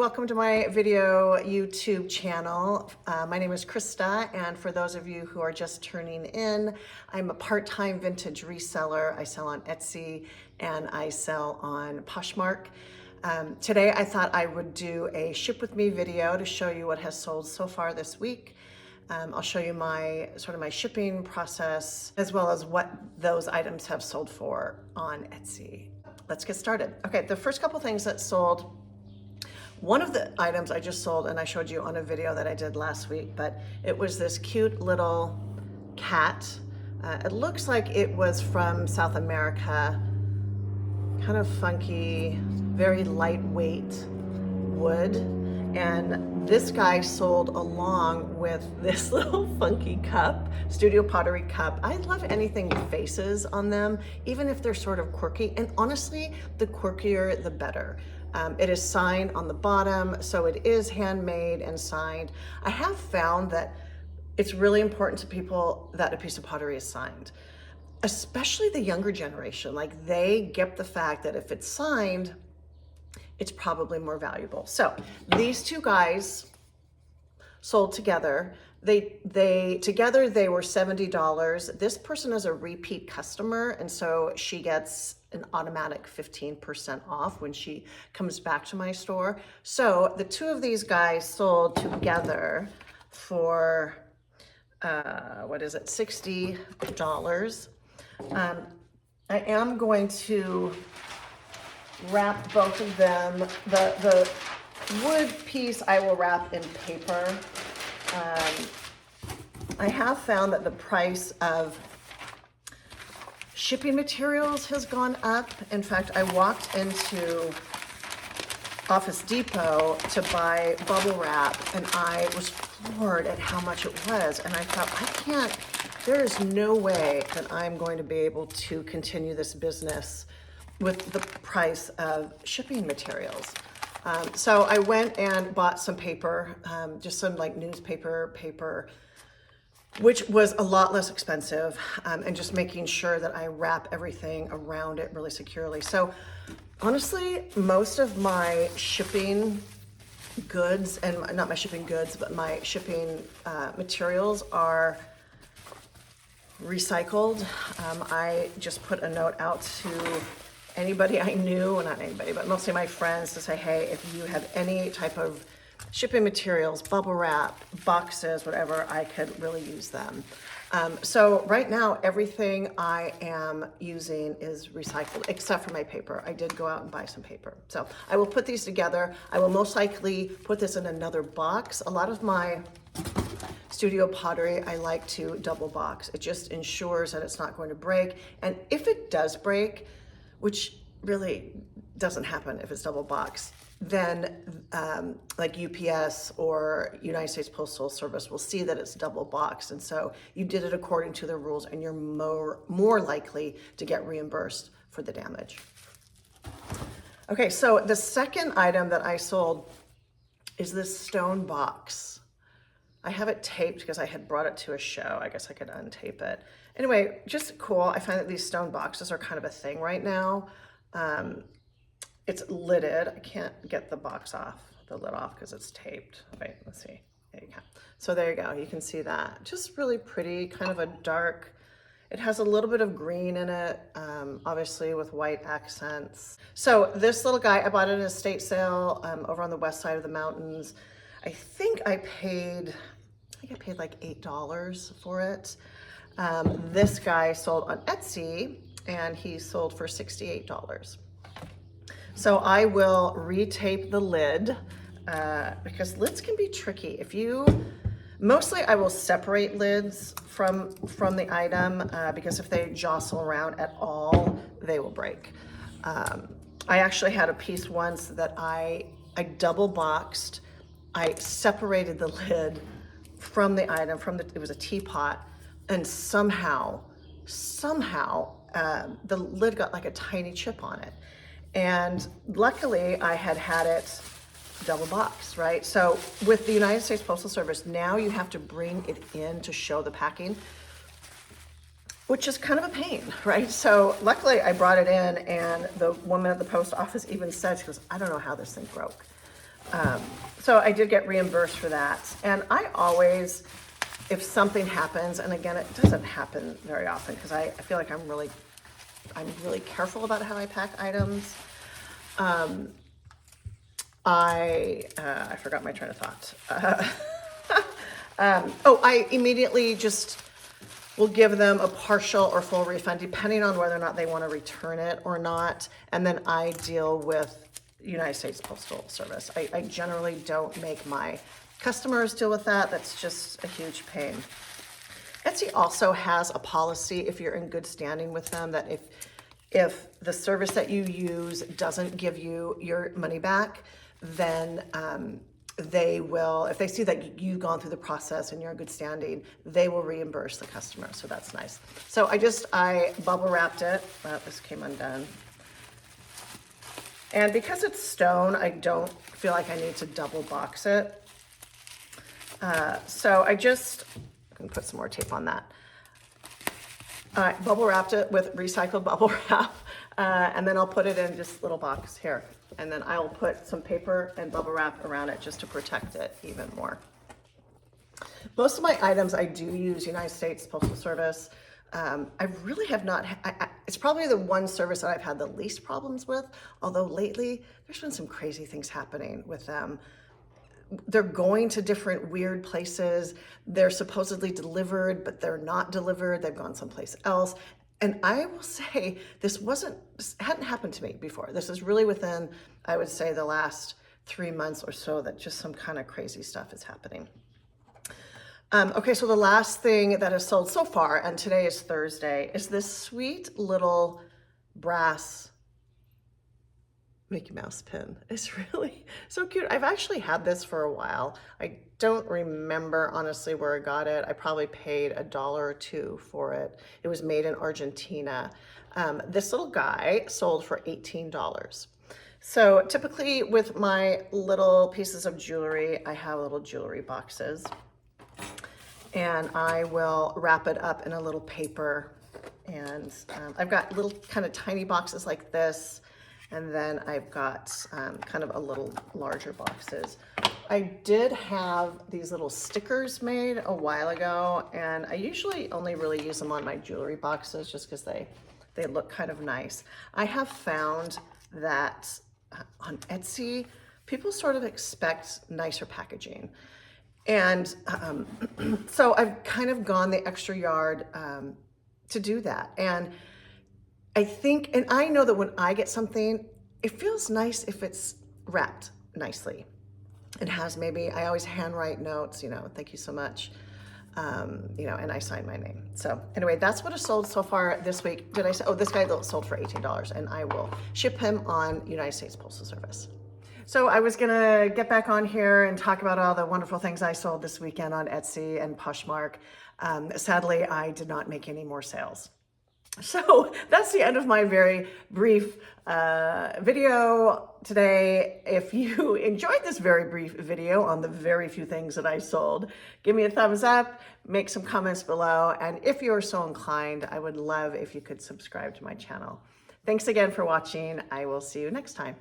welcome to my video YouTube channel. My name is Krista, and for those of you who are just tuning in, I'm a part-time vintage reseller. I sell on Etsy and I sell on Poshmark. Today I thought I would do a ship with me video to show you what has sold so far this week. I'll show you my shipping process as well as what those items have sold for on Etsy. Let's get started. Okay, the first couple things that sold. One of the items I just sold, and I showed you on a video that I did last week, but it was this cute little cat. It looks like it was from South America, kind of funky, very lightweight wood. And this guy sold along with this little funky cup, studio pottery cup. I love anything with faces on them, even if they're sort of quirky. And honestly, the quirkier, the better. It is signed on the bottom, so it is handmade and signed. I have found that it's really important to people that a piece of pottery is signed, especially the younger generation. Like, they get the fact that if it's signed, it's probably more valuable. So these two guys sold together. Together they were $70. This person is a repeat customer, and so she gets an automatic 15% off when she comes back to my store. So the two of these guys sold together for $60. I am going to wrap both of them. The wood piece I will wrap in paper. I have found that the price of shipping materials has gone up. In fact, I walked into Office Depot to buy bubble wrap, and I was floored at how much it was. And I thought, there is no way that I'm going to be able to continue this business with the price of shipping materials. So I went and bought some paper, just some like newspaper paper, which was a lot less expensive, and just making sure that I wrap everything around it really securely. So honestly, most of my shipping goods, and not my shipping goods, but my shipping materials are recycled. I just put a note out to anybody I knew, well, not anybody, but mostly my friends, to say, hey, if you have any type of shipping materials, bubble wrap, boxes, whatever, I could really use them. So right now, everything I am using is recycled, except for my paper. I did go out and buy some paper. So I will put these together. I will most likely put this in another box. A lot of my studio pottery, I like to double box. It just ensures that it's not going to break. And if it does break, which really doesn't happen if it's double boxed, then like UPS or United States Postal Service will see that it's double boxed, and so you did it according to the rules, and you're more likely to get reimbursed for the damage. Okay, so the second item that I sold is this stone box. I have it taped because I had brought it to a show. I guess I could untape it. Anyway, just cool. I find that these stone boxes are kind of a thing right now. It's lidded. I can't get the box off, the lid off, because it's taped. Wait, let's see. There you go. So there you go. You can see that. Just really pretty, kind of a dark. It has a little bit of green in it, obviously with white accents. So this little guy, I bought it at an estate sale over on the west side of the mountains. I think I paid like $8 for it. This guy sold on Etsy, and he sold for $68. So I will retape the lid because lids can be tricky. Mostly I will separate lids from the item because if they jostle around at all, they will break. I actually had a piece once that I double boxed. I separated the lid from the item, it was a teapot, and somehow the lid got like a tiny chip on it. And luckily I had it double boxed, right? So with the United States Postal Service, now you have to bring it in to show the packing, which is kind of a pain, right? So luckily I brought it in, and the woman at the post office even said, she goes, I don't know how this thing broke. So I did get reimbursed for that. And I always, if something happens, and again, it doesn't happen very often because I feel like I'm really careful about how I pack items. I forgot my train of thought. I immediately just will give them a partial or full refund depending on whether or not they want to return it or not. And then I deal with United States Postal Service. I generally don't make my customers deal with that. That's just a huge pain. Etsy also has a policy, if you're in good standing with them, that if the service that you use doesn't give you your money back, then they will, if they see that you've gone through the process and you're in good standing, they will reimburse the customer. So that's nice. So I bubble wrapped it. This came undone. And because it's stone, I don't feel like I need to double box it. So I can put some more tape on that. Bubble wrapped it with recycled bubble wrap, and then I'll put it in this little box here. And then I'll put some paper and bubble wrap around it just to protect it even more. Most of my items, I do use United States Postal Service. I really have not, it's probably the one service that I've had the least problems with, although lately there's been some crazy things happening with them. They're going to different weird places. They're supposedly delivered, but they're not delivered. They've gone someplace else. And I will say, this hadn't happened to me before. This is really within, I would say, the last 3 months or so that just some kind of crazy stuff is happening. Okay, so the last thing that is sold so far, and today is Thursday, is this sweet little brass Mickey Mouse pin. It's really so cute. I've actually had this for a while. I don't remember honestly where I got it. I probably paid $1 or $2 for it. It was made in Argentina. This little guy sold for $18. So typically with my little pieces of jewelry, I have little jewelry boxes, and I will wrap it up in a little paper. And I've got little kind of tiny boxes like this. And then I've got kind of a little larger boxes. I did have these little stickers made a while ago, and I usually only really use them on my jewelry boxes just because they look kind of nice. I have found that on Etsy, people sort of expect nicer packaging. And so I've kind of gone the extra yard to do that. And I think, and I know that when I get something, it feels nice if it's wrapped nicely. It has maybe, I always handwrite notes, thank you so much, and I sign my name. So anyway, that's what has sold so far this week. Did I say, this guy sold for $18, and I will ship him on United States Postal Service. So I was gonna get back on here and talk about all the wonderful things I sold this weekend on Etsy and Poshmark. Sadly, I did not make any more sales. So that's the end of my very brief video today. If you enjoyed this very brief video on the very few things that I sold, give me a thumbs up, make some comments below, and if you're so inclined, I would love if you could subscribe to my channel. Thanks again for watching. I will see you next time.